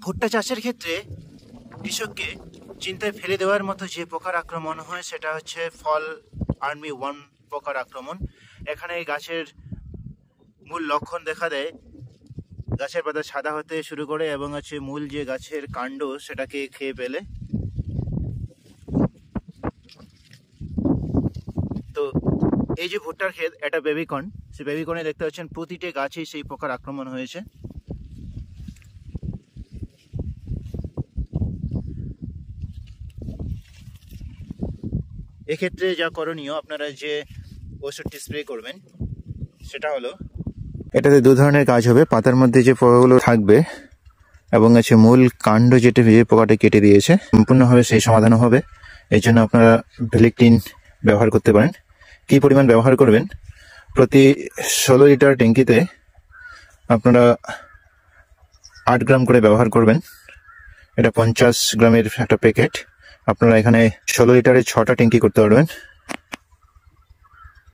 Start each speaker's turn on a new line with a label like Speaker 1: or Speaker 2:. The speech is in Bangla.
Speaker 1: ভুট্টা চাষের ক্ষেত্রে কৃষককে চিন্তায় ফেলে দেওয়ার মতো যে পোকার আক্রমণ হয় সেটা হচ্ছে ফল আর্মি ওয়ার্ম পোকার আক্রমণ। এখানে গাছের মূল লক্ষণ দেখা দেয়, গাছের পাতা সাদা হতে শুরু করে এবং হচ্ছে মূল যে গাছের কাণ্ড সেটাকে খেয়ে ফেলে। তো এই যে ভুট্টার ক্ষেত, এটা বেবিকর্ন, সেই বেবিকর্নে দেখতে পাচ্ছেন প্রতিটি গাছেই সেই পোকার আক্রমণ হয়েছে। এক্ষেত্রে যা করণীয়, আপনারা যে ওষুধটি স্প্রে করবেন সেটা হলো, এটাতে দু ধরনের কাজ হবে। পাতার মধ্যে যে পোকাগুলো থাকবে এবং আছে মূল কাণ্ড যেটা যে পোকাটা কেটে দিয়েছে সম্পূর্ণভাবে সেই সমাধান হবে। এই জন্য আপনারা ভেলিকটিন ব্যবহার করতে পারেন। কি পরিমাণ ব্যবহার করবেন? প্রতি 16 লিটার ট্যাঙ্কিতে আপনারা 8 গ্রাম করে ব্যবহার করবেন। এটা 50 গ্রামের একটা প্যাকেট। আপনারা এখানে 16 লিটারের 6টা ট্যাঙ্কি করতে পারবেন।